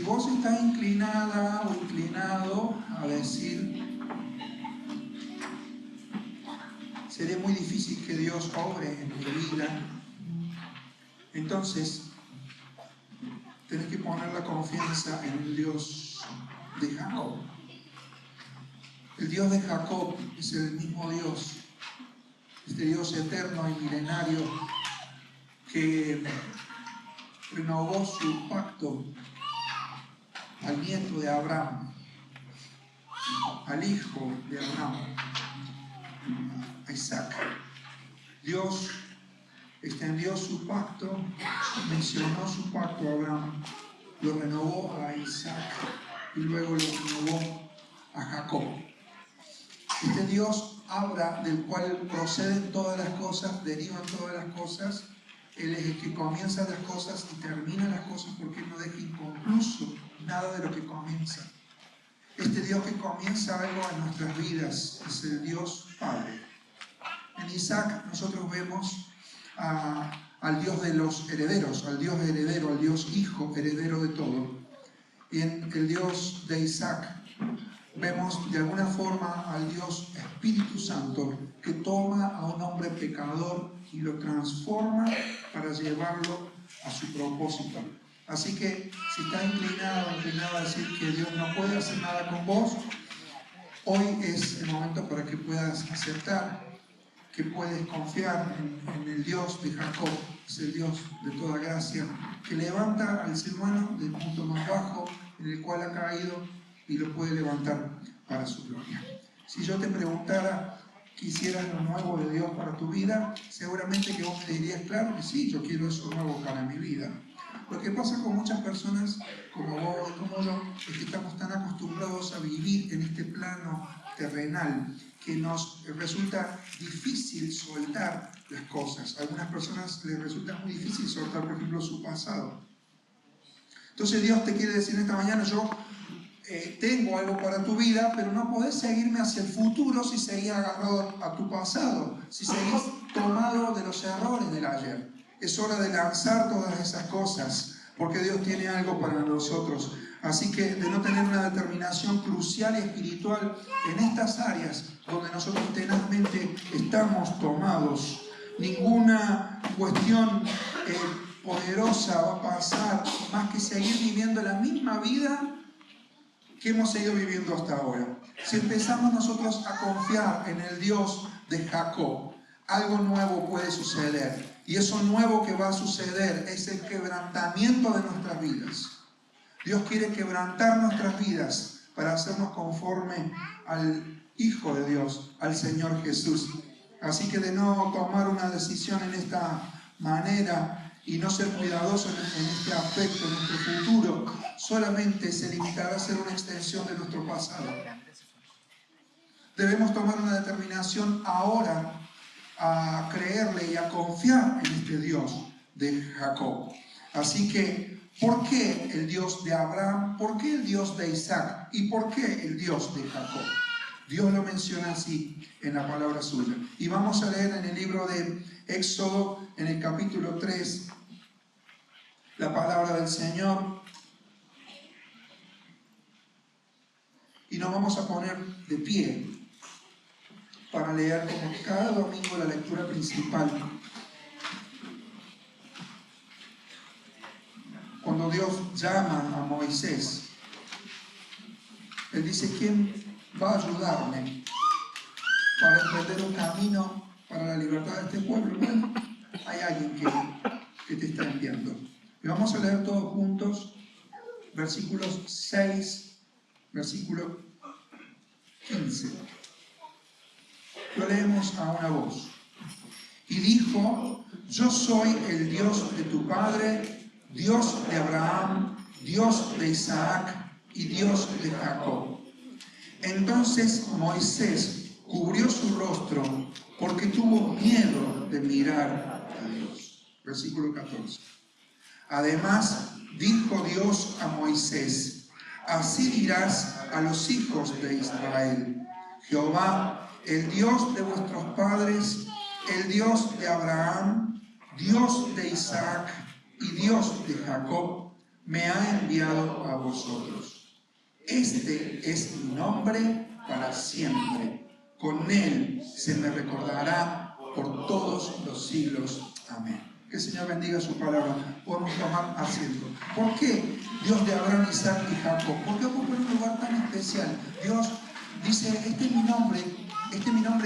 vos estás inclinada o inclinado a decir, sería muy difícil que Dios obre en mi vida, entonces tenés que poner la confianza en el Dios de Jacob. El Dios de Jacob es el mismo Dios, este Dios eterno y milenario que renovó su pacto al nieto de Abraham, al hijo de Abraham, a Isaac. Dios extendió su pacto, mencionó su pacto a Abraham, lo renovó a Isaac y luego lo renovó a Jacob. Este Dios Abra, del cual proceden todas las cosas, derivan todas las cosas, Él es el que comienza las cosas y termina las cosas, porque Él no deja inconcluso nada de lo que comienza. Este Dios que comienza algo en nuestras vidas es el Dios Padre. En Isaac nosotros vemos al Dios de los herederos, al Dios heredero, al Dios Hijo, heredero de todo. Y en el Dios de Isaac vemos de alguna forma al Dios Espíritu Santo que toma a un hombre pecador y lo transforma para llevarlo a su propósito. Así que si estás inclinado o inclinado a decir que Dios no puede hacer nada con vos, hoy es el momento para que puedas aceptar que puedes confiar en el Dios de Jacob, es el Dios de toda gracia, que levanta al ser humano del punto más bajo en el cual ha caído y lo puede levantar para su gloria. Si yo te preguntara, ¿quisieras lo nuevo de Dios para tu vida? Seguramente que vos me dirías, claro que sí, yo quiero eso nuevo para mi vida. Lo que pasa con muchas personas, como vos y como yo, es que estamos tan acostumbrados a vivir en este plano terrenal que nos resulta difícil soltar las cosas. A algunas personas les resulta muy difícil soltar, por ejemplo, su pasado. Entonces Dios te quiere decir esta mañana, yo tengo algo para tu vida, pero no podés seguirme hacia el futuro si seguís agarrado a tu pasado, si seguís tomado de los errores del ayer. Es hora de lanzar todas esas cosas, porque Dios tiene algo para nosotros. Así que de no tener una determinación crucial y espiritual en estas áreas donde nosotros tenazmente estamos tomados, ninguna cuestión poderosa va a pasar más que seguir viviendo la misma vida que hemos seguido viviendo hasta ahora. Si empezamos nosotros a confiar en el Dios de Jacob, algo nuevo puede suceder. Y eso nuevo que va a suceder es el quebrantamiento de nuestras vidas. Dios quiere quebrantar nuestras vidas para hacernos conforme al Hijo de Dios, al Señor Jesús. Así que de no tomar una decisión en esta manera y no ser cuidadosos en este aspecto, en nuestro futuro, solamente se limitará a ser una extensión de nuestro pasado. Debemos tomar una determinación ahora a creerle y a confiar en este Dios de Jacob. Así que, ¿por qué el Dios de Abraham? ¿Por qué el Dios de Isaac? ¿Y por qué el Dios de Jacob? Dios lo menciona así en la palabra suya. Y vamos a leer en el libro de Éxodo, en el capítulo 3, la palabra del Señor. Y nos vamos a poner de pie para leer como cada domingo la lectura principal. Cuando Dios llama a Moisés, Él dice, ¿quién va a ayudarme para emprender un camino para la libertad de este pueblo? Bueno, hay alguien que te está enviando. Y vamos a leer todos juntos versículos 6, versículo 15. Lo leemos a una voz. Y dijo, yo soy el Dios de tu padre, Dios de Abraham, Dios de Isaac y Dios de Jacob. Entonces Moisés cubrió su rostro porque tuvo miedo de mirar a Dios. Versículo 14. Además dijo Dios a Moisés, así dirás a los hijos de Israel, Jehová, el Dios de vuestros padres, el Dios de Abraham, Dios de Isaac y Dios de Jacob, me ha enviado a vosotros. Este es mi nombre para siempre. Con él se me recordará por todos los siglos. Amén. Que el Señor bendiga su palabra. Podemos tomar asiento. ¿Por qué Dios de Abraham, Isaac y Jacob? ¿Por qué ocupó un lugar tan especial? Dios dice, este es mi nombre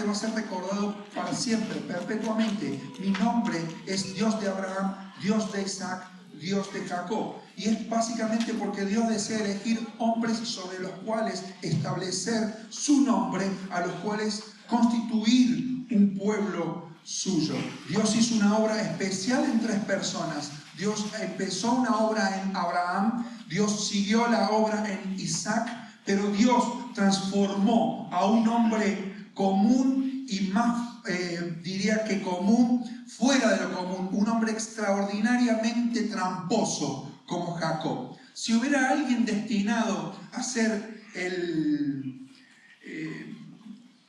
va a ser recordado para siempre, perpetuamente. Mi nombre es Dios de Abraham, Dios de Isaac, Dios de Jacob. Y es básicamente porque Dios desea elegir hombres sobre los cuales establecer su nombre, a los cuales constituir un pueblo suyo. Dios hizo una obra especial en 3 personas. Dios empezó una obra en Abraham, Dios siguió la obra en Isaac, pero Dios transformó a un hombre común y más, diría que común, fuera de lo común, un hombre extraordinariamente tramposo como Jacob. Si hubiera alguien destinado a ser el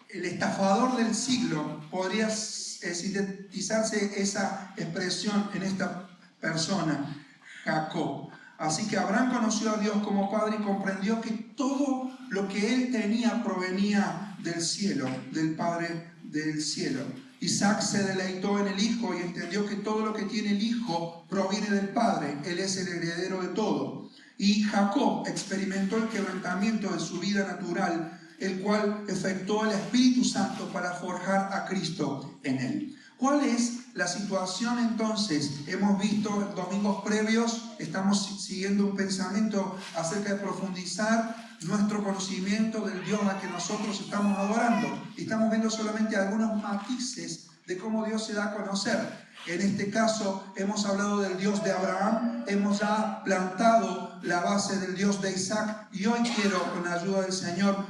estafador del siglo, podría sintetizarse esa expresión en esta persona, Jacob. Así que Abraham conoció a Dios como Padre y comprendió que todo lo que él tenía provenía del cielo, del Padre del cielo. Isaac se deleitó en el Hijo y entendió que todo lo que tiene el Hijo proviene del Padre. Él es el heredero de todo. Y Jacob experimentó el quebrantamiento de su vida natural, el cual efectuó el Espíritu Santo para forjar a Cristo en él. ¿Cuál es la situación entonces? Hemos visto en domingos previos, estamos siguiendo un pensamiento acerca de profundizar nuestro conocimiento del Dios a que nosotros estamos adorando. Y estamos viendo solamente algunos matices de cómo Dios se da a conocer. En este caso hemos hablado del Dios de Abraham, hemos ya plantado la base del Dios de Isaac y hoy quiero, con la ayuda del Señor,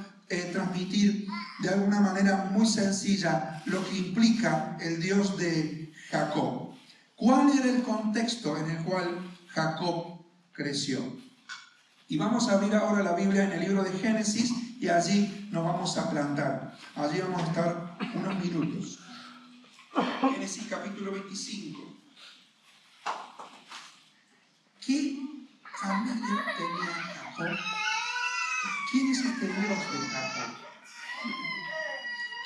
transmitir de alguna manera muy sencilla lo que implica el Dios de Jacob. ¿Cuál era el contexto en el cual Jacob creció? Y vamos a abrir ahora la Biblia en el libro de Génesis y allí nos vamos a plantar. Allí vamos a estar unos minutos. Génesis capítulo 25. ¿Qué familia tenía Jacob? ¿Quién es este Dios de Jacob?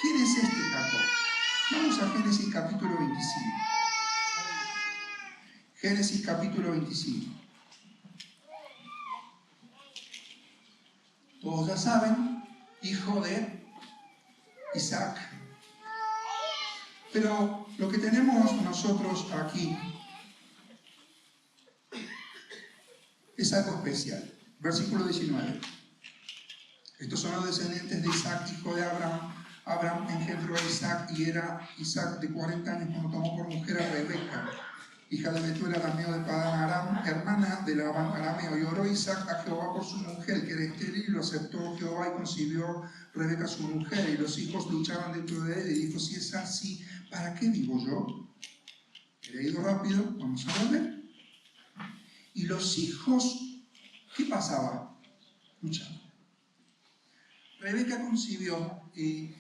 ¿Quién es este Jacob? Vamos a Génesis capítulo 25. Génesis capítulo 25. Todos ya saben, hijo de Isaac. Pero lo que tenemos nosotros aquí es algo especial. Versículo 19. Estos son los descendientes de Isaac, hijo de Abraham. Abraham engendró a Isaac y era Isaac de 40 años cuando tomó por mujer a Rebeca, hija de Betuel arameo de Padán Aram, hermana de Labán arameo. Y oró Isaac a Jehová por su mujer, que era estéril, y lo aceptó Jehová y concibió Rebeca su mujer. Y los hijos luchaban dentro de él y dijo, si es así, ¿para qué vivo yo? He ido rápido, vamos a volver. Y los hijos, ¿qué pasaba? Luchaban. Rebeca concibió y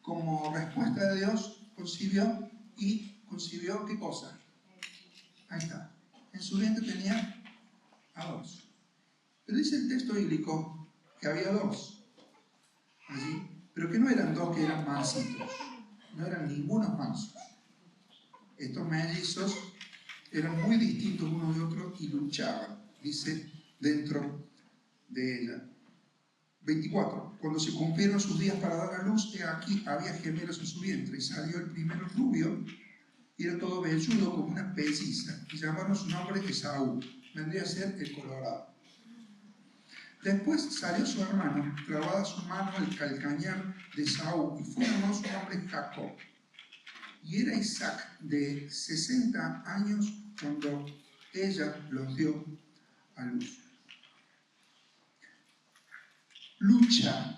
como respuesta de Dios concibió ¿qué cosa? Ahí está. En su vientre tenía a 2. Pero dice el texto bíblico que había 2 allí, pero que no eran 2 que eran mansitos, no eran ningunos mansos. Estos mellizos eran muy distintos uno de otro y luchaban, dice dentro de ella. 24. Cuando se cumplieron sus días para dar a luz, aquí había gemelos en su vientre, y salió el primero rubio, y era todo velludo como una pelliza, y llamaron su nombre Esaú. Vendría a ser el colorado. Después salió su hermano, clavada su mano al calcañar de Esaú, y fue llamado su nombre Jacob. Y era Isaac de 60 años cuando ella los dio a luz. Lucha.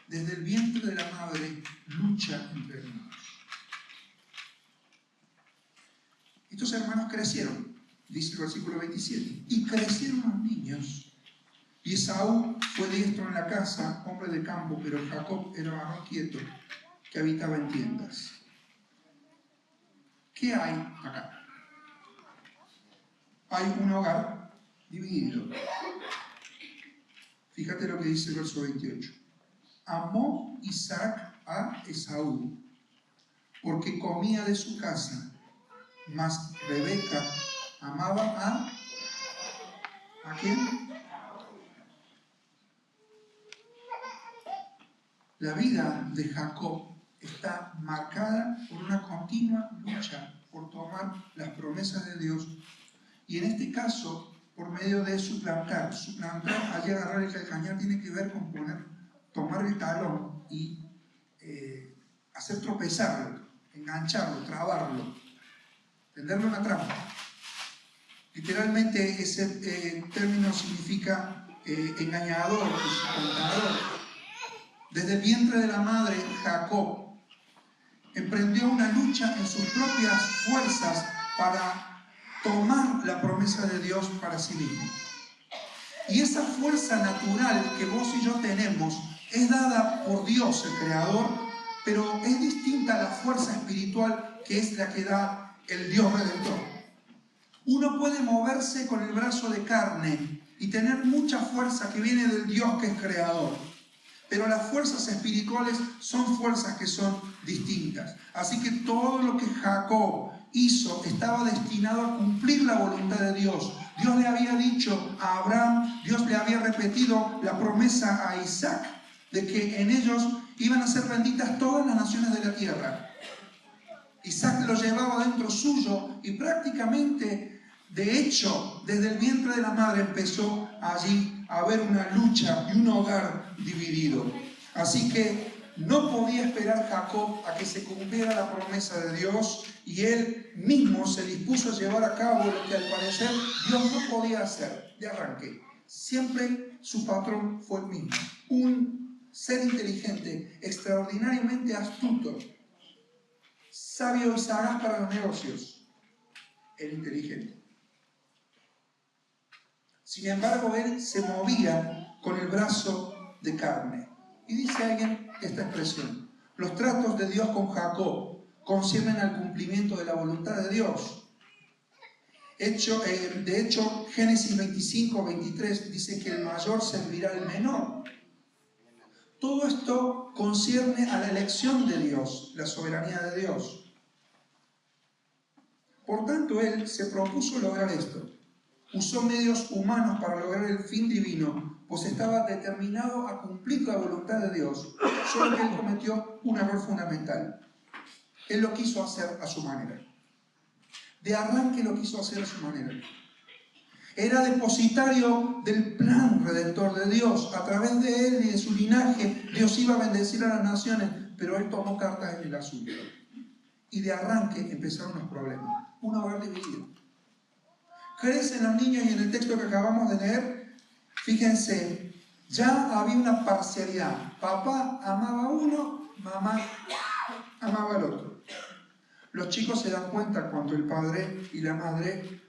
Desde el vientre de la madre, lucha entre hermanos. Estos hermanos crecieron, dice el versículo 27, y crecieron los niños. Y Esaú fue diestro en la casa, hombre de campo, pero Jacob era varón quieto, que habitaba en tiendas. ¿Qué hay acá? hay un hogar dividido. Fíjate lo que dice el verso 28. Amó Isaac a Esaú, porque comía de su casa, mas Rebeca amaba ¿a quién? La vida de Jacob está marcada por una continua lucha por tomar las promesas de Dios, y en este caso por medio de suplantar. Suplantar, allí agarrar el calcañar, tiene que ver con tomar el talón y hacer tropezarlo, engancharlo, trabarlo, tenderle una trampa. Literalmente ese término significa engañador, suplantador. Desde el vientre de la madre, Jacob emprendió una lucha en sus propias fuerzas para tomar la promesa de Dios para sí mismo. Y esa fuerza natural que vos y yo tenemos es dada por Dios, el Creador, pero es distinta a la fuerza espiritual que es la que da el Dios Redentor. Uno puede moverse con el brazo de carne y tener mucha fuerza que viene del Dios que es Creador. Pero las fuerzas espirituales son fuerzas que son distintas. Así que todo lo que Jacob hizo estaba destinado a cumplir la voluntad de Dios. Dios le había dicho a Abraham, Dios le había repetido la promesa a Isaac de que en ellos iban a ser benditas todas las naciones de la tierra. Isaac lo llevaba dentro suyo y prácticamente, de hecho, desde el vientre de la madre empezó allí a haber una lucha y un hogar dividido. Así que no podía esperar Jacob a que se cumpliera la promesa de Dios, y él mismo se dispuso a llevar a cabo lo que al parecer Dios no podía hacer de arranque. Siempre su patrón fue el mismo, un ser inteligente, extraordinariamente astuto, sabio y sagaz para los negocios, el inteligente. Sin embargo, él se movía con el brazo de carne. Y dice alguien esta expresión: los tratos de Dios con Jacob conciernen al cumplimiento de la voluntad de Dios. De hecho, Génesis 25-23 dice que el mayor servirá al menor. Todo esto concierne a la elección de Dios, la soberanía de Dios. Por tanto, él se propuso lograr esto. Usó medios humanos para lograr el fin divino, pues estaba determinado a cumplir la voluntad de Dios, solo que él cometió un error fundamental. Él lo quiso hacer a su manera. De arranque lo quiso hacer a su manera. Era depositario del plan redentor de Dios. A través de él y de su linaje, Dios iba a bendecir a las naciones, pero él tomó cartas en el asunto. Y de arranque empezaron los problemas. Un hogar dividido. Crecen los niños, y en el texto que acabamos de leer, fíjense, ya había una parcialidad. Papá amaba a uno, mamá amaba al otro. Los chicos se dan cuenta cuando el padre y la madre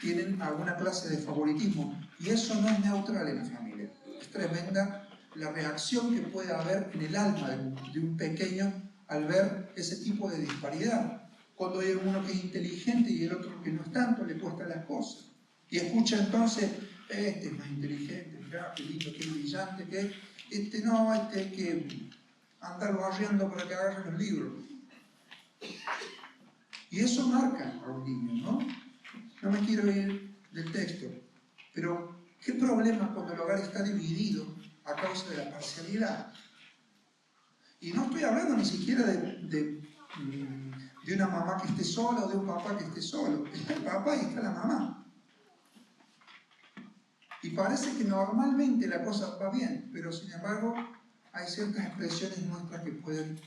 tienen alguna clase de favoritismo, y eso no es neutral en la familia. Es tremenda la reacción que puede haber en el alma de un pequeño al ver ese tipo de disparidad. Cuando hay uno que es inteligente y el otro que no es tanto, le cuesta las cosas. Y escucha entonces, este es más inteligente, mirá, qué lindo, qué brillante, que este hay que andarlo arriando para que agarre los libros. Y eso marca a un niño, ¿no? No me quiero ir del texto, pero ¿qué problema cuando el hogar está dividido a causa de la parcialidad? Y no estoy hablando ni siquiera de una mamá que esté sola o de un papá que esté solo. Está el papá y está la mamá. Y parece que normalmente la cosa va bien, pero sin embargo hay ciertas expresiones nuestras que pueden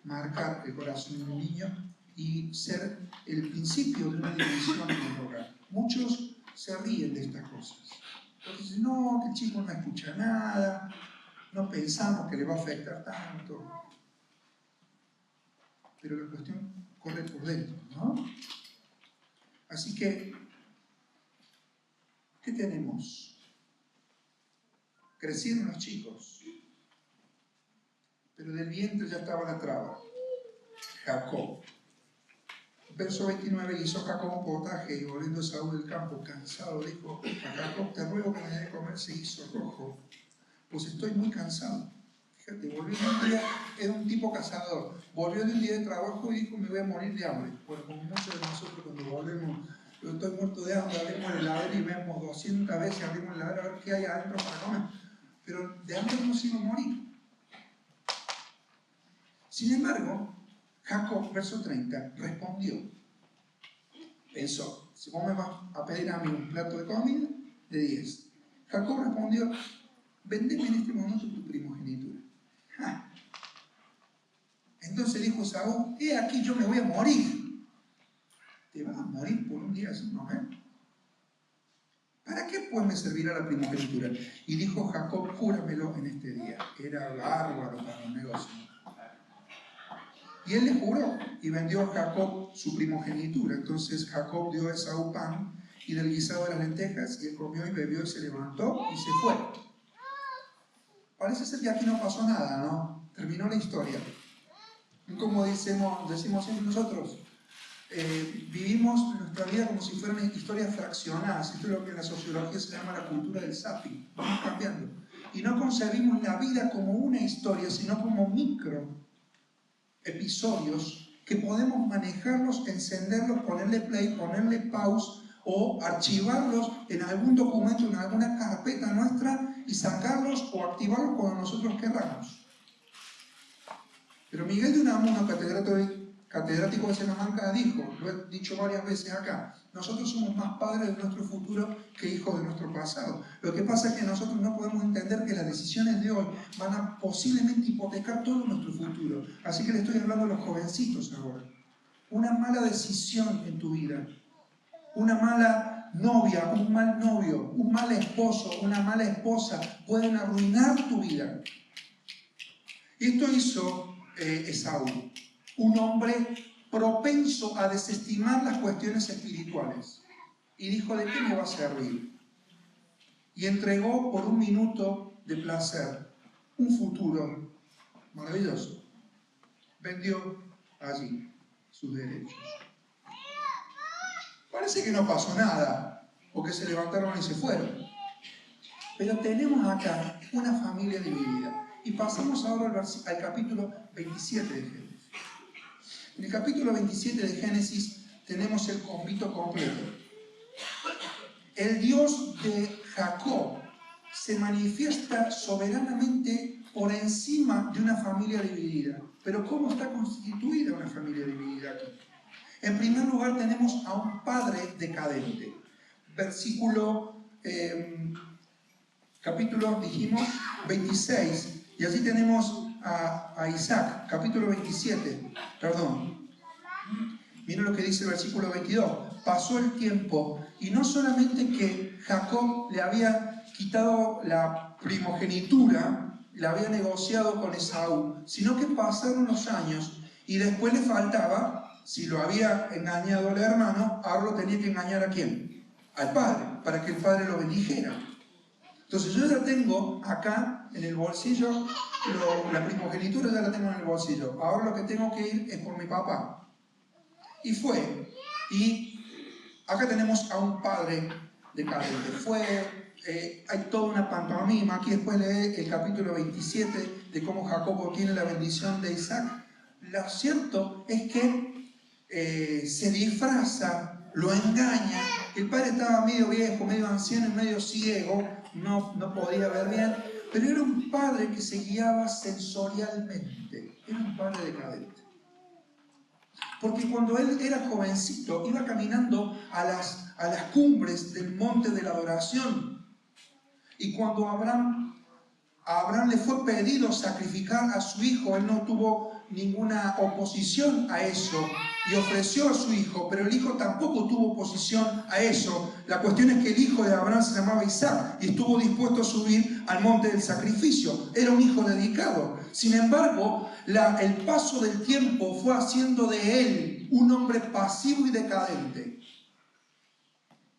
marcar el corazón de un niño y ser el principio de una división en el hogar. Muchos se ríen de estas cosas. Porque dicen, no, que el chico no escucha nada, no pensamos que le va a afectar tanto. Pero la cuestión corre por dentro, ¿no? Así que, ¿qué tenemos? Crecieron los chicos, pero del vientre ya estaba la traba, Jacob. Verso 29, hizo Jacob un potaje y volviendo Esaú del campo, cansado, dijo a Jacob, te ruego que me dé de comer. Se hizo rojo, pues estoy muy cansado. Fíjate, volvió de un día, era un tipo cazador, volvió de un día de trabajo y dijo, me voy a morir de hambre. Bueno, como muchos de nosotros cuando volvemos, yo estoy muerto de hambre, abrimos el heladero y vemos 200 veces, abrimos el heladero a ver qué hay adentro para comer. Pero de hambre no se iba a morir. Sin embargo, Jacob, verso 30, respondió. Pensó, si vos me vas a pedir a mí un plato de comida, de 10. Jacob respondió, vendeme en este momento tu primogenitura. ¡Ja! Entonces dijo Esaú, he aquí yo me voy a morir. ¿Te vas a morir por un día sin comer? ¿Para qué pues me servirá la primogenitura? Y dijo Jacob, júramelo en este día. Era bárbaro para los negocios. Y él le juró y vendió a Jacob su primogenitura. Entonces Jacob dio a Esaú pan y del guisado de las lentejas, y él comió y bebió y se levantó y se fue. Parece ser que aquí no pasó nada, ¿no? Terminó la historia. Como decimos siempre nosotros, vivimos nuestra vida como si fueran historias fraccionadas. Esto es lo que en la sociología se llama la cultura del zapping. Vamos cambiando. Y no concebimos la vida como una historia, sino como micro episodios que podemos manejarlos, encenderlos, ponerle play, ponerle pause o archivarlos en algún documento, en alguna carpeta nuestra y sacarlos o activarlos cuando nosotros querramos. Pero Miguel de Unamuno, catedrático de Salamanca, dijo, lo he dicho varias veces acá, nosotros somos más padres de nuestro futuro que hijos de nuestro pasado. Lo que pasa es que nosotros no podemos entender que las decisiones de hoy van a posiblemente hipotecar todo nuestro futuro. Así que le estoy hablando a los jovencitos ahora. Una mala decisión en tu vida, una mala novia, un mal novio, un mal esposo, una mala esposa, pueden arruinar tu vida. Esto hizo Esaú, un hombre propenso a desestimar las cuestiones espirituales. Y dijo, ¿de qué me va a servir? Y entregó por un minuto de placer un futuro maravilloso. Vendió allí sus derechos. Parece que no pasó nada, porque se levantaron y se fueron. Pero tenemos acá una familia dividida. Y pasamos ahora al capítulo 27 de Génesis. En el capítulo 27 de Génesis tenemos el convito completo. El Dios de Jacob se manifiesta soberanamente por encima de una familia dividida. Pero ¿cómo está constituida una familia dividida aquí? En primer lugar tenemos a un padre decadente. Capítulo, dijimos, 26. Y así tenemos a Isaac, capítulo 27. Miren lo que dice el versículo 22. Pasó el tiempo y no solamente que Jacob le había quitado la primogenitura, la había negociado con Esaú, sino que pasaron los años y después le faltaba, si lo había engañado el hermano, ahora lo tenía que engañar ¿a quién? Al padre, para que el padre lo bendijera. Entonces yo ya tengo acá en el bolsillo, la primogenitura ya la tengo en el bolsillo. Ahora lo que tengo que ir es por mi papá. Y fue. Y acá tenemos a un padre decadente. Hay toda una pantomima. Aquí después lee el capítulo 27 de cómo Jacob obtiene la bendición de Isaac. Lo cierto es que se disfraza, lo engaña. El padre estaba medio viejo, medio anciano y medio ciego. No podía ver bien, pero era un padre que se guiaba sensorialmente. Era un padre decadente. Porque cuando él era jovencito, iba caminando a las cumbres del monte de la adoración. Y cuando a Abraham le fue pedido sacrificar a su hijo, él no tuvo ninguna oposición a eso y ofreció a su hijo, pero el hijo tampoco tuvo oposición a eso. La cuestión es que el hijo de Abraham se llamaba Isaac y estuvo dispuesto a subir al monte del sacrificio. Era un hijo dedicado. Sin embargo, el paso del tiempo fue haciendo de él un hombre pasivo y decadente.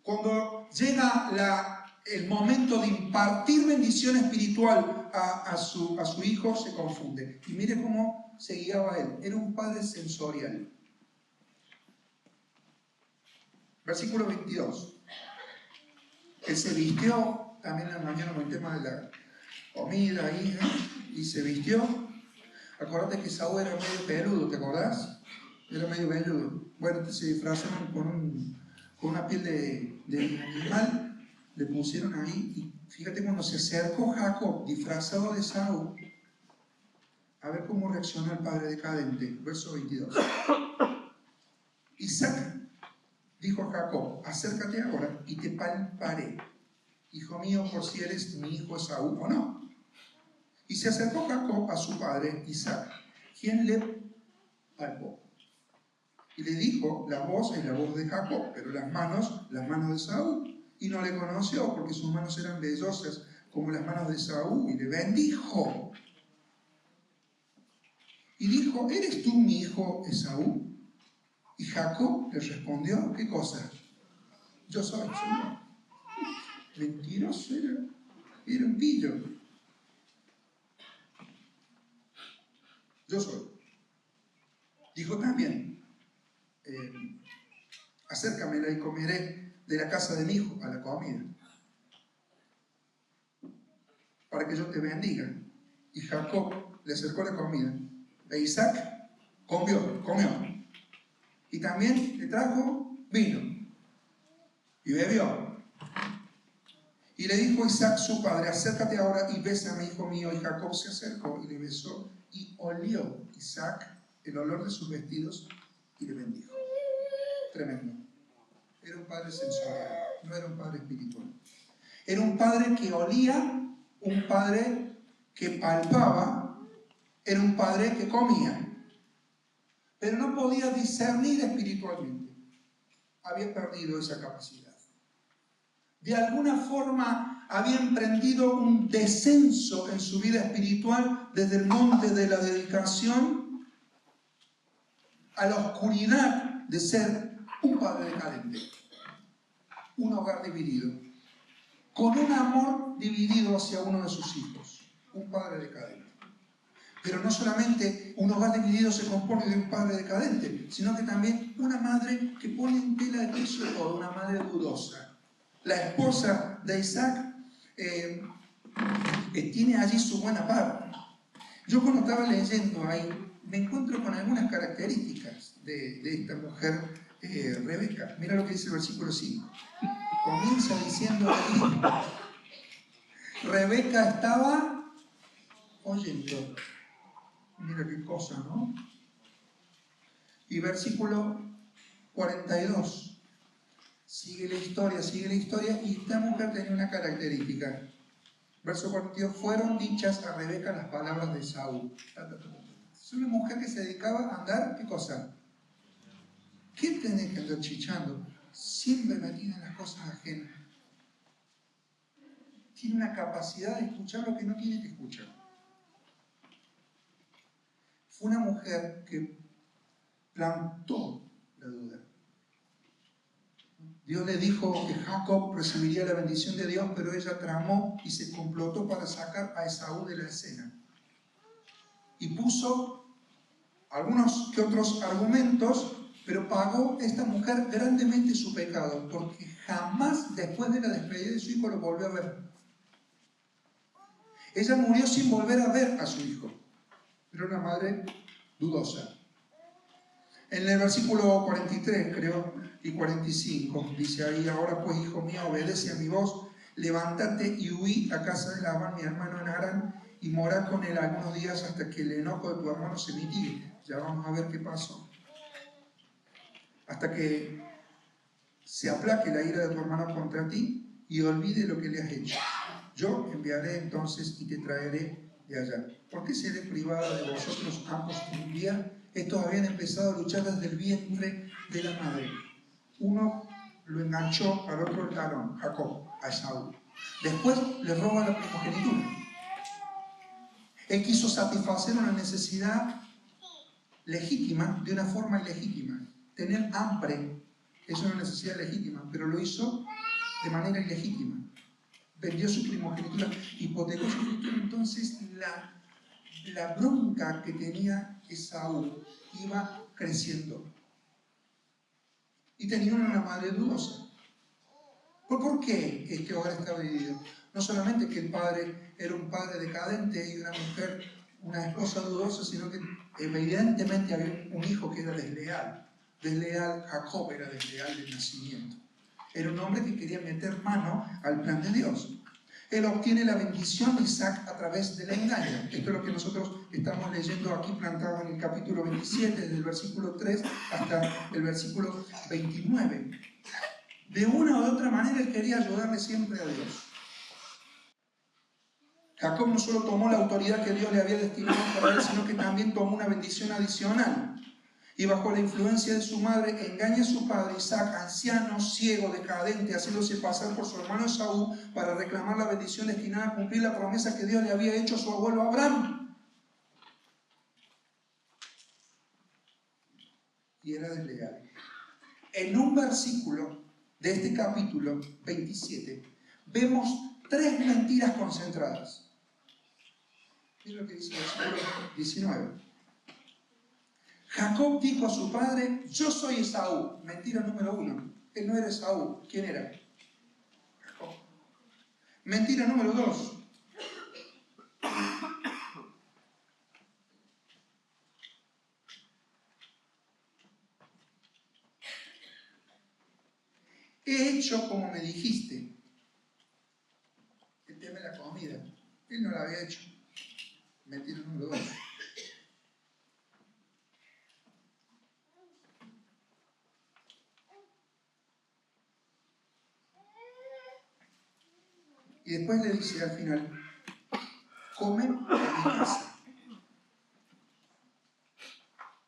Cuando llega el momento de impartir bendición espiritual a su hijo, se confunde. Y mire cómo se guiaba él. Era un padre sensorial. Versículo 22. Él se vistió, también en la mañana con el tema de la comida ahí, y se vistió. Acordate que Saúl era medio peludo, ¿te acordás? Era medio peludo. Bueno, se disfrazaron con una piel de animal, le pusieron ahí, y fíjate cuando se acercó Jacob, disfrazado de Saúl, a ver cómo reacciona el padre decadente. Verso 22. Isaac dijo a Jacob, acércate ahora y te palparé, hijo mío, por si eres mi hijo Esaú o no. Y se acercó Jacob a su padre Isaac, quien le palpó. Y le dijo, la voz es la voz de Jacob, pero las manos de Esaú. Y no le conoció, porque sus manos eran vellosas como las manos de Esaú, y le bendijo. Y dijo, ¿eres tú mi hijo Esaú? Y Jacob le respondió, ¿qué cosa? Yo soy, señor. Mentiroso era un pillo. Yo soy. Dijo también, acércamela y comeré de la casa de mi hijo a la comida, para que yo te bendiga. Y Jacob le acercó la comida. E Isaac comió. Y también le trajo vino. Y bebió. Y le dijo Isaac su padre, acércate ahora y bésame, hijo mío. Y Jacob se acercó y le besó. Y olió Isaac el olor de sus vestidos y le bendijo. Tremendo. Era un padre sensorial, no era un padre espiritual. Era un padre que olía, un padre que palpaba, era un padre que comía. Pero no podía discernir espiritualmente. Había perdido esa capacidad. De alguna forma había emprendido un descenso en su vida espiritual desde el monte de la dedicación a la oscuridad de ser un padre decadente, un hogar dividido, con un amor dividido hacia uno de sus hijos, un padre decadente. Pero no solamente un hogar dividido se compone de un padre decadente, sino que también una madre que pone en tela de juicio todo, una madre dudosa. La esposa de Isaac tiene allí su buena parte. Yo cuando estaba leyendo ahí, me encuentro con algunas características de esta mujer, Rebeca. Mira lo que dice el versículo 5. Comienza diciendo ahí, Rebeca estaba oyendo. Mira qué cosa, ¿no? Y versículo 42. Sigue la historia, y esta mujer tenía una característica. Verso 42, fueron dichas a Rebeca las palabras de Saúl. Es una mujer que se dedicaba a andar, ¿qué cosa? ¿Qué tenés que andar chichando? Siempre metida en las cosas ajenas. Tiene una capacidad de escuchar lo que no tiene que escuchar. Fue una mujer que plantó la duda. Dios le dijo que Jacob recibiría la bendición de Dios, pero ella tramó y se complotó para sacar a Esaú de la escena. Y puso algunos que otros argumentos, pero pagó esta mujer grandemente su pecado, porque jamás después de la despedida de su hijo lo volvió a ver. Ella murió sin volver a ver a su hijo. Era una madre dudosa. En el versículo 43, creo, y 45, dice ahí, ahora pues, hijo mío, obedece a mi voz, levántate y huí a casa de Labán, mi hermano en Harán, y morá con él algunos días hasta que el enojo de tu hermano se mitigue. Ya vamos a ver qué pasó. Hasta que se aplaque la ira de tu hermano contra ti y olvide lo que le has hecho. Yo enviaré entonces y te traeré de allá. ¿Por qué seré privada de vosotros ambos un día? Estos habían empezado a luchar desde el vientre de la madre. Uno lo enganchó al otro el talón, Jacob, a Esaú. Después le roba la primogenitura. Él quiso satisfacer una necesidad legítima de una forma ilegítima. Tener hambre es una necesidad legítima, pero lo hizo de manera ilegítima. Vendió su primogenitura, hipotecó su futuro. Entonces la bronca que tenía Esaú iba creciendo. y tenían una madre dudosa. ¿Por qué este hogar estaba dividido? No solamente que el padre era un padre decadente y una mujer, una esposa dudosa, sino que evidentemente había un hijo que era desleal. Desleal, Jacob era desleal de nacimiento. Era un hombre que quería meter mano al plan de Dios. Él obtiene la bendición de Isaac a través del engaño. Esto es lo que nosotros estamos leyendo aquí plantado en el capítulo 27, desde el versículo 3 hasta el versículo 29. De una u otra manera él quería ayudarle siempre a Dios. Jacob no solo tomó la autoridad que Dios le había destinado para él, sino que también tomó una bendición adicional. Y bajo la influencia de su madre engaña a su padre Isaac, anciano, ciego, decadente, haciéndose pasar por su hermano Esaú para reclamar la bendición destinada a cumplir la promesa que Dios le había hecho a su abuelo Abraham. Y era desleal. En un versículo de este capítulo 27 vemos 3 mentiras concentradas. Mira lo que dice el versículo 19. Jacob dijo a su padre: yo soy Esaú. Mentira número 1. Él no era Esaú. ¿Quién era? Jacob. Mentira número 2. He hecho como me dijiste. El tema de la comida. Él no la había hecho. Mentira número 2. Y después le dice al final: come en mi casa.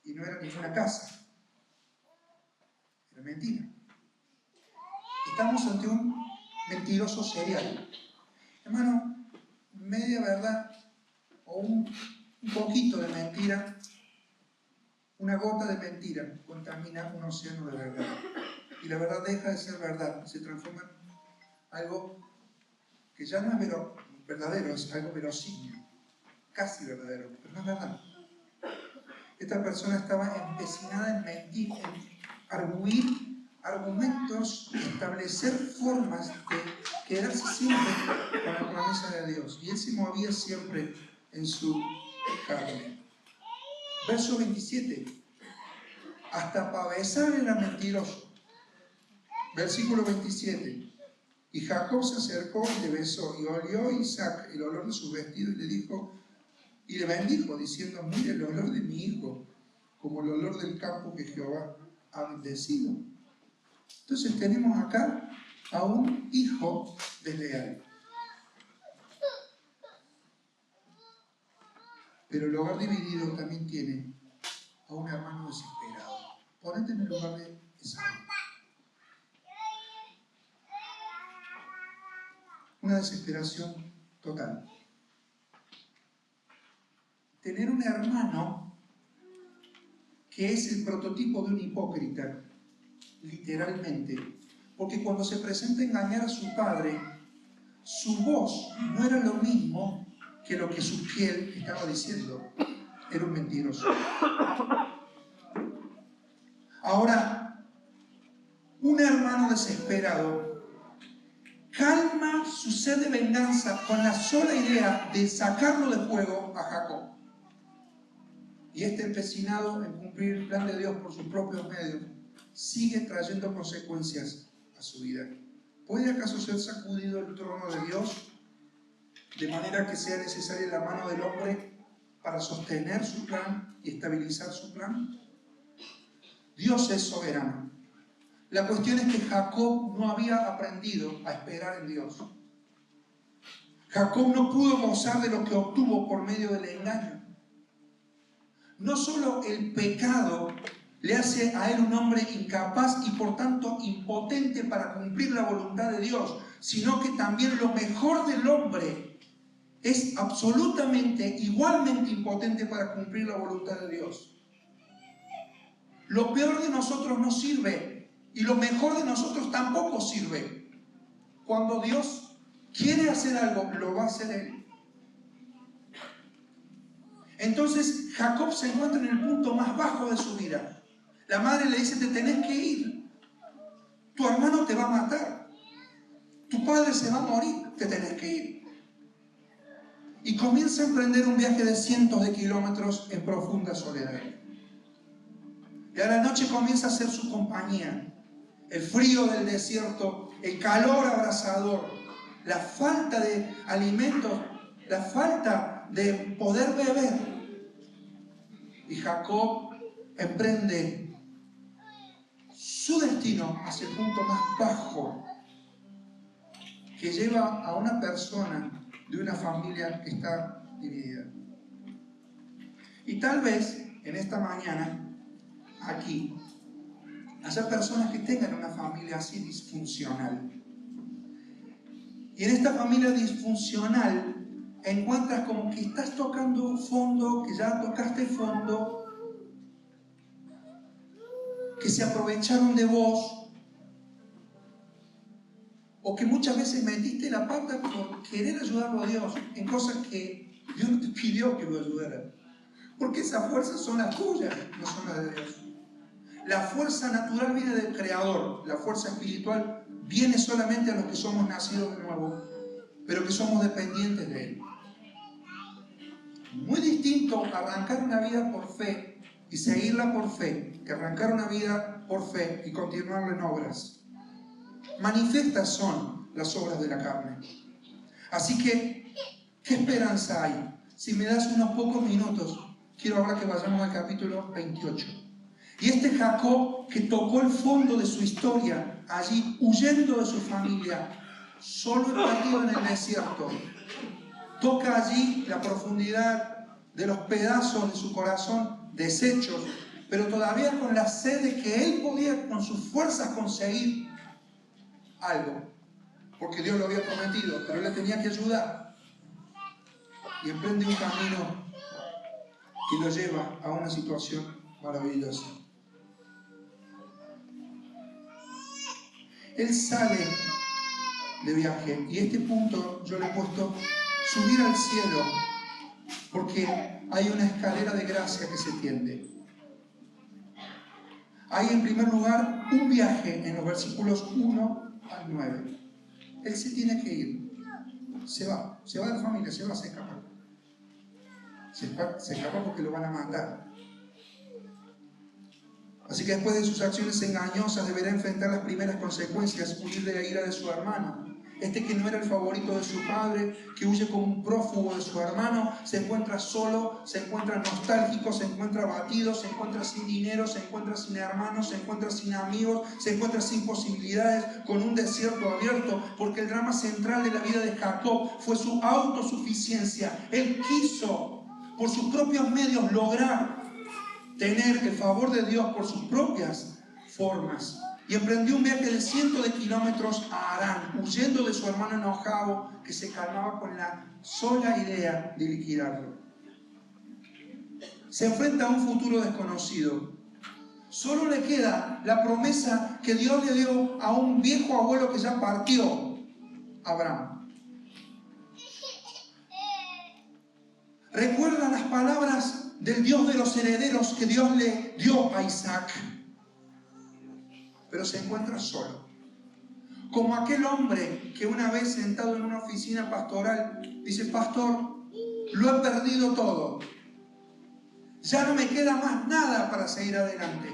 Y no era ninguna casa. Era mentira. Estamos ante un mentiroso serial. Hermano, media verdad o un poquito de mentira, una gota de mentira contamina un océano de verdad. Y la verdad deja de ser verdad, se transforma en algo que ya no es verdadero, es algo verosímil, casi verdadero, pero no es verdad. Esta persona estaba empecinada en mentir, en arguir argumentos, establecer formas de quedarse siempre con la promesa de Dios. Y él se movía siempre en su carne. Verso 27. Hasta para besar era mentiroso. Versículo 27. Y Jacob se acercó y le besó, y olió Isaac el olor de su vestido, y le dijo, y le bendijo, diciendo: mire el olor de mi hijo, como el olor del campo que Jehová ha bendecido. Entonces tenemos acá a un hijo desleal. Pero el hogar dividido también tiene a un hermano desesperado. Ponete en el lugar de Esaú. Una desesperación total. Tener un hermano que es el prototipo de un hipócrita, literalmente, porque cuando se presenta a engañar a su padre, su voz no era lo mismo que lo que su piel estaba diciendo. Era un mentiroso. Ahora, un hermano desesperado calma su sed de venganza con la sola idea de sacarlo de juego a Jacob. Y este empecinado en cumplir el plan de Dios por sus propios medios sigue trayendo consecuencias a su vida. ¿Puede acaso ser sacudido el trono de Dios de manera que sea necesaria la mano del hombre para sostener su plan y estabilizar su plan? Dios es soberano. La cuestión es que Jacob no había aprendido a esperar en Dios. Jacob no pudo gozar de lo que obtuvo por medio del engaño. No solo el pecado le hace a él un hombre incapaz y por tanto impotente para cumplir la voluntad de Dios, sino que también lo mejor del hombre es absolutamente, igualmente impotente para cumplir la voluntad de Dios. Lo peor de nosotros no sirve y lo mejor de nosotros tampoco sirve. Cuando Dios quiere hacer algo, lo va a hacer Él. Entonces Jacob se encuentra en el punto más bajo de su vida. La madre le dice: te tenés que ir. Tu hermano te va a matar. Tu padre se va a morir. Te tenés que ir. Y comienza a emprender un viaje de cientos de kilómetros en profunda soledad. Y a la noche comienza a ser su compañía. El frío del desierto, el calor abrasador, la falta de alimentos, la falta de poder beber. Y Jacob emprende su destino hacia el punto más bajo, que lleva a una persona de una familia que está dividida. Y tal vez en esta mañana, aquí, haya personas que tengan una familia así disfuncional. Y en esta familia disfuncional encuentras como que estás tocando fondo, que ya tocaste fondo, que se aprovecharon de vos, o que muchas veces metiste la pata por querer ayudarlo a Dios en cosas que Dios no te pidió que lo ayudara. Porque esas fuerzas son las tuyas, no son las de Dios. La fuerza natural viene del Creador, la fuerza espiritual viene solamente a los que somos nacidos de nuevo, pero que somos dependientes de Él. Muy distinto arrancar una vida por fe y seguirla por fe, que arrancar una vida por fe y continuarla en obras. Manifiestas son las obras de la carne. Así que, ¿qué esperanza hay? Si me das unos pocos minutos, quiero ahora que vayamos al capítulo 28. Y este Jacob que tocó el fondo de su historia, allí huyendo de su familia, solo y perdido en el desierto, toca allí la profundidad de los pedazos de su corazón deshechos, pero todavía con la sed de que él podía con sus fuerzas conseguir algo, porque Dios lo había prometido, pero él le tenía que ayudar. Y emprende un camino que lo lleva a una situación maravillosa. Él sale de viaje y este punto yo le he puesto subir al cielo, porque hay una escalera de gracia que se tiende. Hay en primer lugar un viaje en los versículos 1 al 9. Él se tiene que ir, se va de la familia, se escapa. Se escapa porque lo van a matar. Así que después de sus acciones engañosas deberá enfrentar las primeras consecuencias, huir de la ira de su hermano. Este que no era el favorito de su padre, que huye como un prófugo de su hermano, se encuentra solo, se encuentra nostálgico, se encuentra abatido, se encuentra sin dinero, se encuentra sin hermanos, se encuentra sin amigos, se encuentra sin posibilidades, con un desierto abierto, porque el drama central de la vida de Jacob fue su autosuficiencia. Él quiso, por sus propios medios, lograr tener el favor de Dios por sus propias formas. Y emprendió un viaje de cientos de kilómetros a Harán, huyendo de su hermano enojado, que se calmaba con la sola idea de liquidarlo. Se enfrenta a un futuro desconocido. Solo le queda la promesa que Dios le dio a un viejo abuelo que ya partió, Abraham. Recuerda las palabras del Dios de los herederos que Dios le dio a Isaac. Pero se encuentra solo. Como aquel hombre que una vez sentado en una oficina pastoral dice: pastor, lo he perdido todo. Ya no me queda más nada para seguir adelante.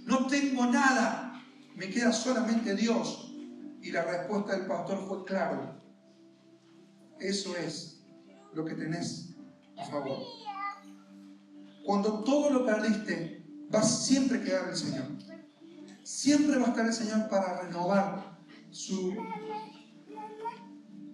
No tengo nada. Me queda solamente Dios. Y la respuesta del pastor fue: claro. Eso es lo que tenés a favor. Cuando todo lo perdiste, va siempre a quedar el Señor. Siempre va a estar el Señor para renovar su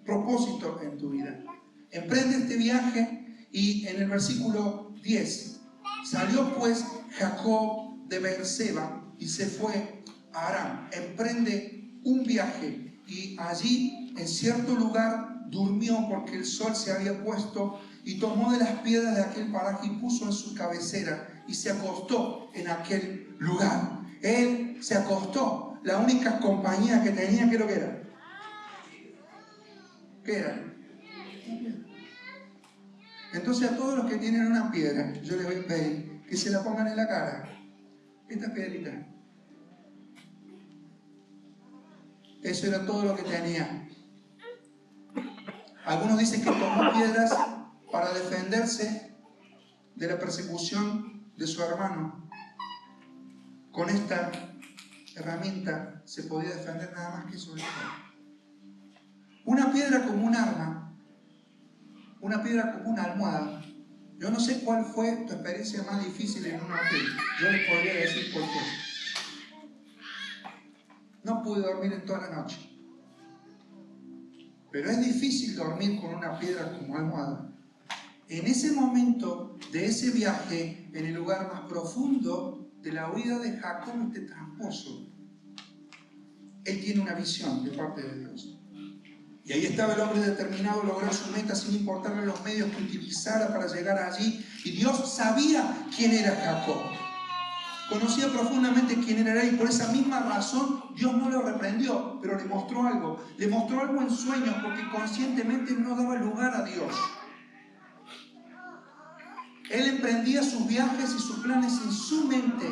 propósito en tu vida. Emprende este viaje y en el versículo 10, salió pues Jacob de Beerseba y se fue a Aram. Emprende un viaje y allí en cierto lugar durmió porque el sol se había puesto, y tomó de las piedras de aquel paraje y puso en su cabecera y se acostó en aquel lugar. Él se acostó. La única compañía que tenía, ¿qué es lo que era? ¿Qué era? Entonces a todos los que tienen una piedra, yo les voy a pedir que se la pongan en la cara. Esta piedrita. Eso era todo lo que tenía. Algunos dicen que tomó piedras para defenderse de la persecución de su hermano. Con esta herramienta se podía defender nada más que eso. Una piedra como un arma, una piedra como una almohada. Yo no sé cuál fue tu experiencia más difícil en un hotel. Yo les podría decir por qué. No pude dormir en toda la noche. Pero es difícil dormir con una piedra como almohada. En ese momento de ese viaje, en el lugar más profundo de la huida de Jacob, este tramposo, él tiene una visión de parte de Dios. Y ahí estaba el hombre determinado a lograr su meta sin importarle los medios que utilizara para llegar allí. Y Dios sabía quién era Jacob. Conocía profundamente quién era él, y por esa misma razón Dios no lo reprendió, pero le mostró algo. Le mostró algo en sueños, porque conscientemente no daba lugar a Dios. Él emprendía sus viajes y sus planes en su mente,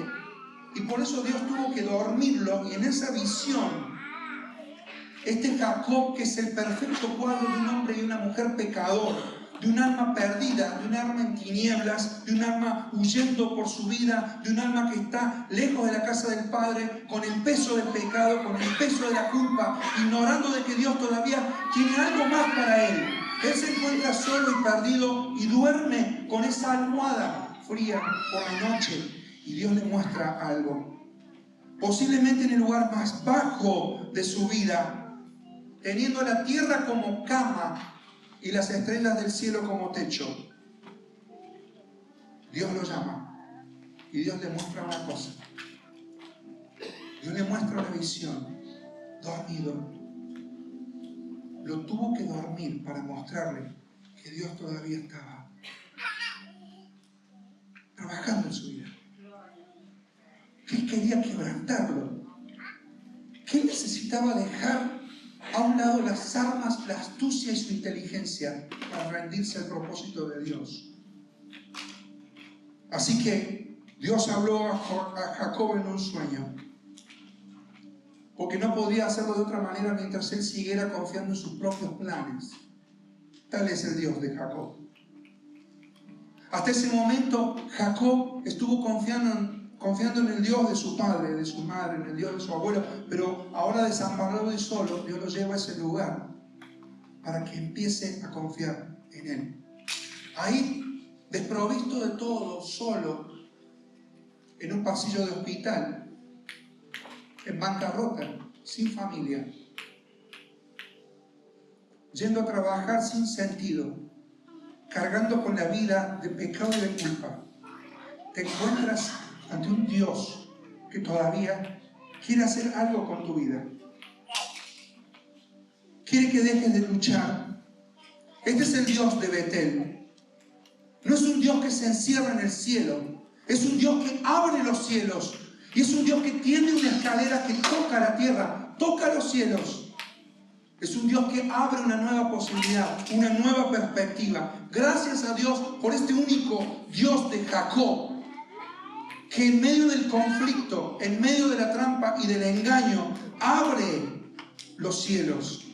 y por eso Dios tuvo que dormirlo. Y en esa visión, este Jacob, que es el perfecto cuadro de un hombre y una mujer pecador, de un alma perdida, de un alma en tinieblas, de un alma huyendo por su vida, de un alma que está lejos de la casa del Padre, con el peso del pecado, con el peso de la culpa, ignorando de que Dios todavía tiene algo más para él. Él se encuentra solo y perdido y duerme con esa almohada fría por la noche, y Dios le muestra algo. Posiblemente en el lugar más bajo de su vida, teniendo la tierra como cama y las estrellas del cielo como techo, Dios lo llama y Dios le muestra una cosa. Dios le muestra una visión. Dormido. Lo tuvo que dormir para mostrarle que Dios todavía estaba trabajando en su vida. Que Él quería quebrantarlo. Que Él necesitaba dejar a un lado las armas, la astucia y su inteligencia para rendirse al propósito de Dios. Así que Dios habló a Jacob en un sueño, porque no podía hacerlo de otra manera mientras él siguiera confiando en sus propios planes. Tal es el Dios de Jacob. Hasta ese momento Jacob estuvo confiando en el Dios de su padre, de su madre, en el Dios de su abuelo, pero ahora desamparado y solo, Dios lo lleva a ese lugar para que empiece a confiar en Él. Ahí, desprovisto de todo, solo, en un pasillo de hospital, en bancarrota, sin familia, yendo a trabajar sin sentido, cargando con la vida de pecado y de culpa, te encuentras ante un Dios que todavía quiere hacer algo con tu vida. Quiere que dejes de luchar. Este es el Dios de Betel. No es un Dios que se encierra en el cielo. Es un Dios que abre los cielos. Y es un Dios que tiene una escalera que toca la tierra, toca los cielos. Es un Dios que abre una nueva posibilidad, una nueva perspectiva. Gracias a Dios por este único Dios de Jacob, que en medio del conflicto, en medio de la trampa y del engaño, abre los cielos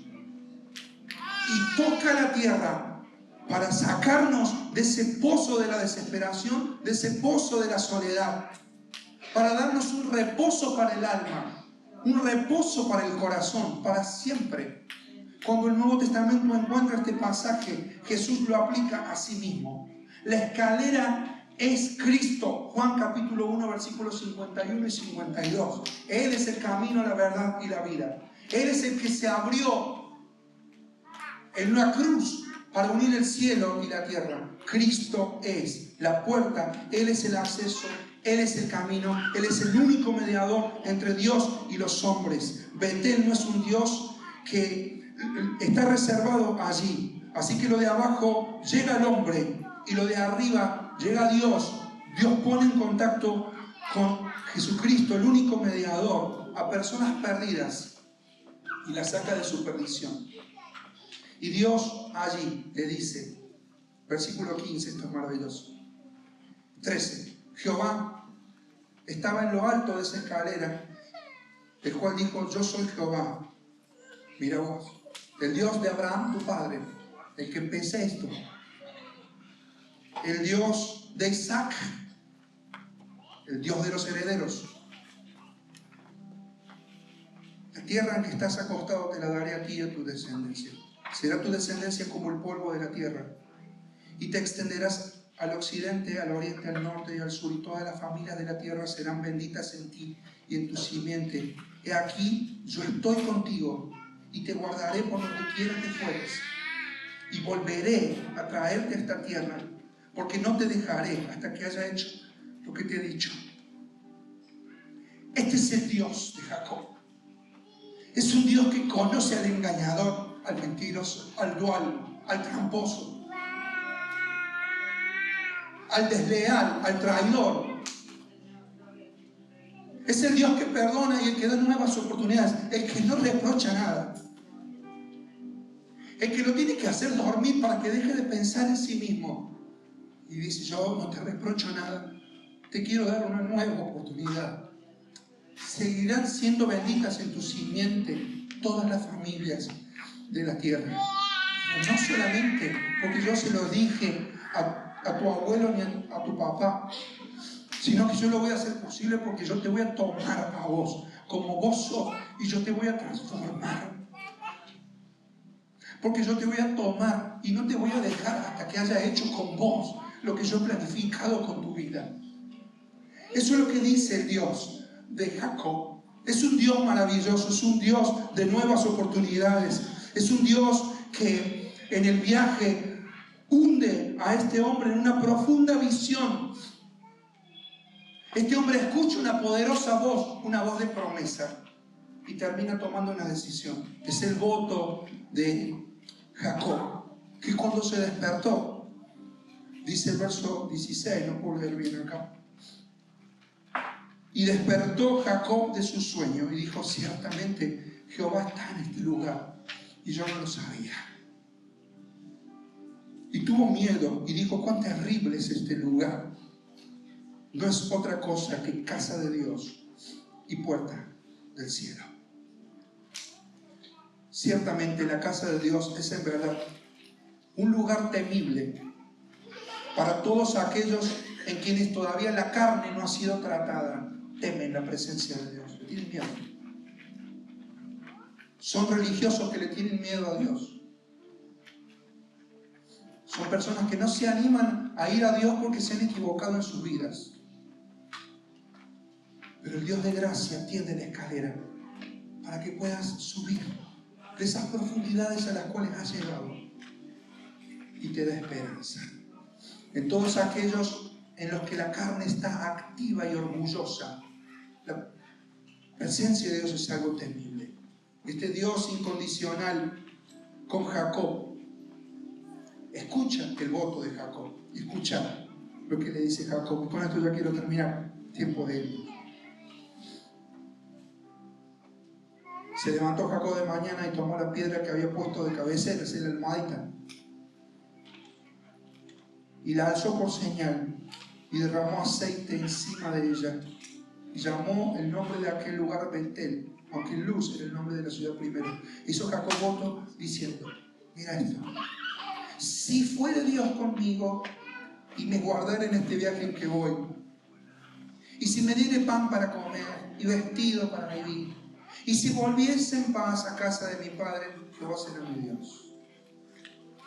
y toca la tierra para sacarnos de ese pozo de la desesperación, de ese pozo de la soledad, para darnos un reposo para el alma, un reposo para el corazón, para siempre. Cuando el Nuevo Testamento encuentra este pasaje, Jesús lo aplica a sí mismo. La escalera es Cristo. Juan capítulo 1, versículos 51 y 52. Él es el camino, la verdad y la vida. Él es el que se abrió en una cruz para unir el cielo y la tierra. Cristo es la puerta, Él es el acceso, Él es el camino, Él es el único mediador entre Dios y los hombres. Betel no es un Dios que está reservado allí. Así que lo de abajo llega al hombre y lo de arriba llega a Dios. Dios pone en contacto con Jesucristo, el único mediador, a personas perdidas y las saca de su perdición. Y Dios allí le dice, versículo 15, esto es maravilloso. 13. Jehová estaba en lo alto de esa escalera, el cual dijo, yo soy Jehová, Mira vos, el Dios de Abraham, tu padre, el que empecé esto, el Dios de Isaac, el Dios de los herederos. La tierra en que estás acostado te la daré a ti y a tu descendencia. Será tu descendencia como el polvo de la tierra. Y te extenderás al occidente, al oriente, al norte y al sur, y todas las familias de la tierra serán benditas en ti y en tu simiente. He aquí, yo estoy contigo y te guardaré por donde quiera que fueres. Y volveré a traerte a esta tierra, porque no te dejaré hasta que haya hecho lo que te he dicho. Este es el Dios de Jacob. Es un Dios que conoce al engañador, al mentiroso, al dual, al tramposo, al desleal, al traidor. Es el Dios que perdona y el que da nuevas oportunidades, el que no reprocha nada, el que lo tiene que hacer dormir para que deje de pensar en sí mismo. Y dice, yo no te reprocho nada, te quiero dar una nueva oportunidad. Seguirán siendo benditas en tu simiente todas las familias de la tierra. Pero no solamente porque yo se lo dije a tu abuelo ni a tu papá, sino que yo lo voy a hacer posible porque yo te voy a tomar a vos como vos sos y yo te voy a transformar. Porque yo te voy a tomar y no te voy a dejar hasta que haya hecho con vos lo que yo he planificado con tu vida. Eso es lo que dice el Dios de Jacob. Es un Dios maravilloso, es un Dios de nuevas oportunidades, es un Dios que en el viaje hunde a este hombre en una profunda visión. Este hombre escucha una poderosa voz, una voz de promesa, y termina tomando una decisión. Es el voto de Jacob, que cuando se despertó, dice el verso 16, no puedo leer bien acá. Y despertó Jacob de su sueño y dijo, ciertamente Jehová está en este lugar y yo no lo sabía. Y tuvo miedo y dijo, cuán terrible es este lugar. No es otra cosa que casa de Dios y puerta del cielo. Ciertamente la casa de Dios es en verdad un lugar temible para todos aquellos en quienes todavía la carne no ha sido tratada. Temen la presencia de Dios, le tienen miedo. Son religiosos que le tienen miedo a Dios. Son personas que no se animan a ir a Dios porque se han equivocado en sus vidas. Pero el Dios de gracia tiende la escalera para que puedas subir de esas profundidades a las cuales has llegado y te da esperanza. En todos aquellos en los que la carne está activa y orgullosa, la presencia de Dios es algo temible. Este Dios incondicional con Jacob, escucha el voto de Jacob, escucha lo que le dice Jacob. Y con esto ya quiero terminar el tiempo de él. Se levantó Jacob de mañana y tomó la piedra que había puesto de cabecera, es la almohadita, y la alzó por señal y derramó aceite encima de ella y llamó el nombre de aquel lugar Betel, aunque Luz era el nombre de la ciudad primero. Hizo Jacob voto diciendo, mira esto, si fuere Dios conmigo y me guardara en este viaje en que voy, y si me diere pan para comer y vestido para vivir, y si volviese en paz a casa de mi padre, Jehová será mi Dios.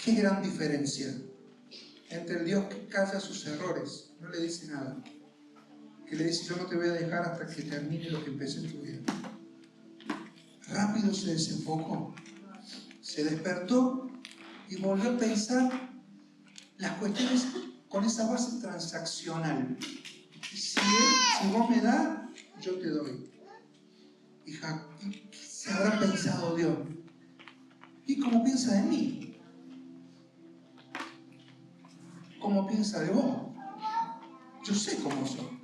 Qué gran diferencia entre el Dios que calla sus errores, no le dice nada, que le dice, yo no te voy a dejar hasta que termine lo que empecé en tu vida. Rápido se desenfocó, se despertó y volvió a pensar las cuestiones con esa base transaccional. Si vos me das, yo te doy. Y se habrá pensado Dios, ¿y cómo piensa de mí? ¿Cómo piensa de vos? Yo sé cómo soy.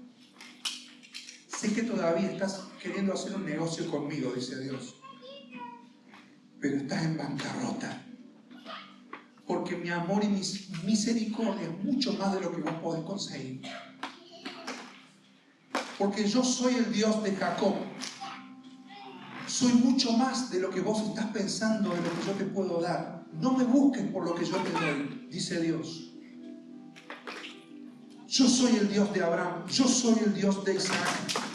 Sé que todavía estás queriendo hacer un negocio conmigo, dice Dios, pero estás en bancarrota, porque mi amor y mi misericordia es mucho más de lo que vos podés conseguir. Porque yo soy el Dios de Jacob, soy mucho más de lo que vos estás pensando, de lo que yo te puedo dar. No me busques por lo que yo te doy, dice Dios. Yo soy el Dios de Abraham, yo soy el Dios de Isaac,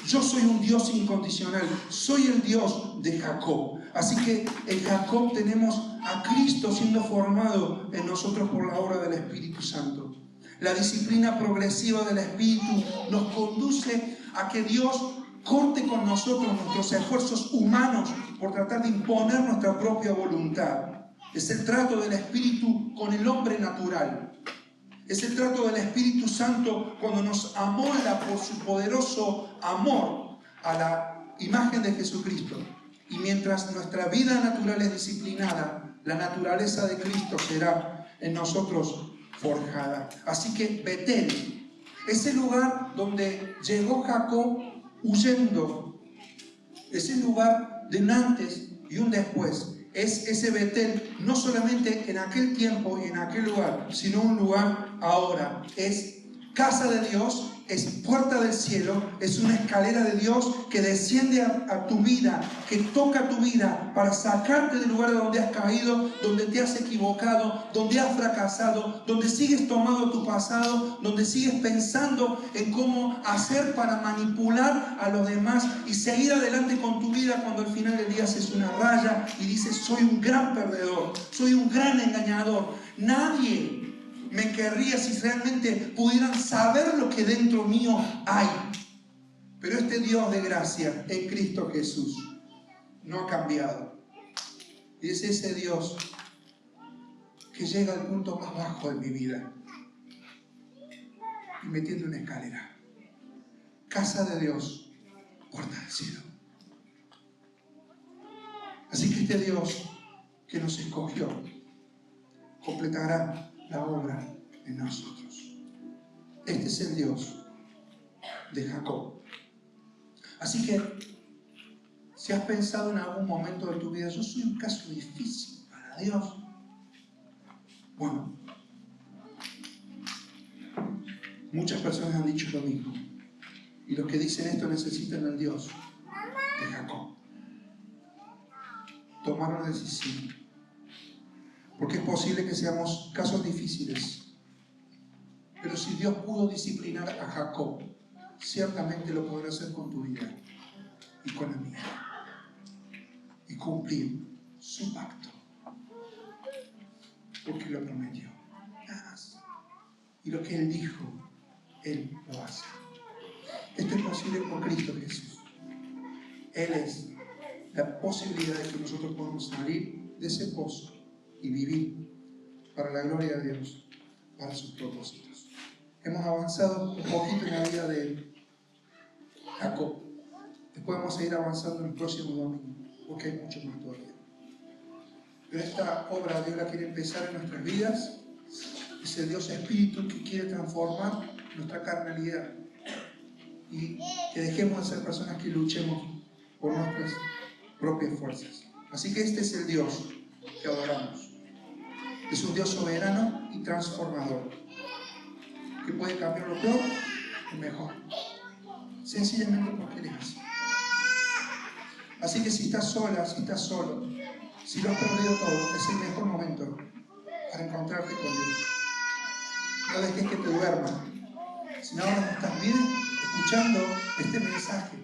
yo soy un Dios incondicional, soy el Dios de Jacob. Así que en Jacob tenemos a Cristo siendo formado en nosotros por la obra del Espíritu Santo. La disciplina progresiva del Espíritu nos conduce a que Dios corte con nosotros nuestros esfuerzos humanos por tratar de imponer nuestra propia voluntad. Es el trato del Espíritu con el hombre natural. Es el trato del Espíritu Santo cuando nos amolda por su poderoso amor a la imagen de Jesucristo. Y mientras nuestra vida natural es disciplinada, la naturaleza de Cristo será en nosotros forjada. Así que Betel, ese lugar donde llegó Jacob huyendo, ese lugar de un antes y un después, es ese Betel, no solamente en aquel tiempo y en aquel lugar, sino un lugar ahora. Es casa de Dios, es puerta del cielo, es una escalera de Dios que desciende a tu vida, que toca tu vida para sacarte del lugar donde has caído, donde te has equivocado, donde has fracasado, donde sigues tomando tu pasado, donde sigues pensando en cómo hacer para manipular a los demás y seguir adelante con tu vida cuando al final del día haces una raya y dices: soy un gran perdedor, soy un gran engañador. Nadie me querría si realmente pudieran saber lo que dentro mío hay. Pero este Dios de gracia en Cristo Jesús no ha cambiado. Y es ese Dios que llega al punto más bajo de mi vida y me tiende una escalera. Casa de Dios, puerta del cielo. Así que este Dios que nos escogió completará la obra en nosotros. Este es el Dios de Jacob. Así que, si has pensado en algún momento de tu vida: yo soy un caso difícil para Dios. Bueno, muchas personas han dicho lo mismo. Y los que dicen esto necesitan al Dios de Jacob. Tomar una decisión. Porque es posible que seamos casos difíciles. Pero si Dios pudo disciplinar a Jacob, ciertamente lo podrá hacer con tu vida y con la mía. Y cumplir su pacto. Porque lo prometió. Nada más. Y lo que Él dijo, Él lo hace. Esto es posible por Cristo Jesús. Él es la posibilidad de que nosotros podamos salir de ese pozo y vivir para la gloria de Dios, para sus propósitos. Hemos avanzado un poquito en la vida de Jacob. Después vamos a ir avanzando el próximo domingo, porque hay mucho más todavía. Pero esta obra Dios la quiere empezar en nuestras vidas. Es el Dios Espíritu que quiere transformar nuestra carnalidad y que dejemos de ser personas que luchemos por nuestras propias fuerzas. Así que este es el Dios que adoramos. Es un Dios soberano y transformador, que puede cambiar lo peor en mejor, sencillamente porque Él es así. Así que si estás sola, si estás solo, si lo has perdido todo, es el mejor momento para encontrarte con Dios. No dejes que te duerma. Si ahora no estás bien escuchando este mensaje,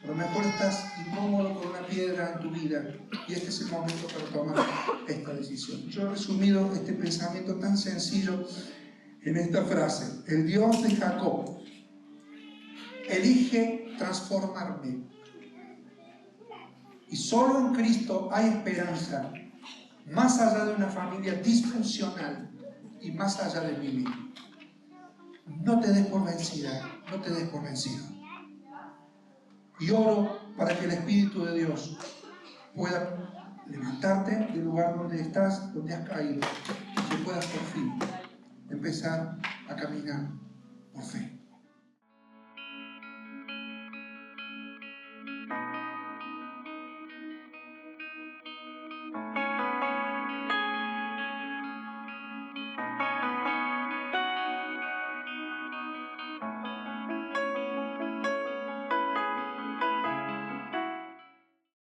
a lo mejor estás incómodo con una piedra en tu vida y este es el momento para tomar esta decisión. Yo he resumido este pensamiento tan sencillo en esta frase: el Dios de Jacob elige transformarme. Y solo en Cristo hay esperanza, más allá de una familia disfuncional y más allá de mí mismo. No te des por vencida, no te des por vencido. Y oro para que el Espíritu de Dios pueda levantarte del lugar donde estás, donde has caído, y que puedas por fin empezar a caminar por fe.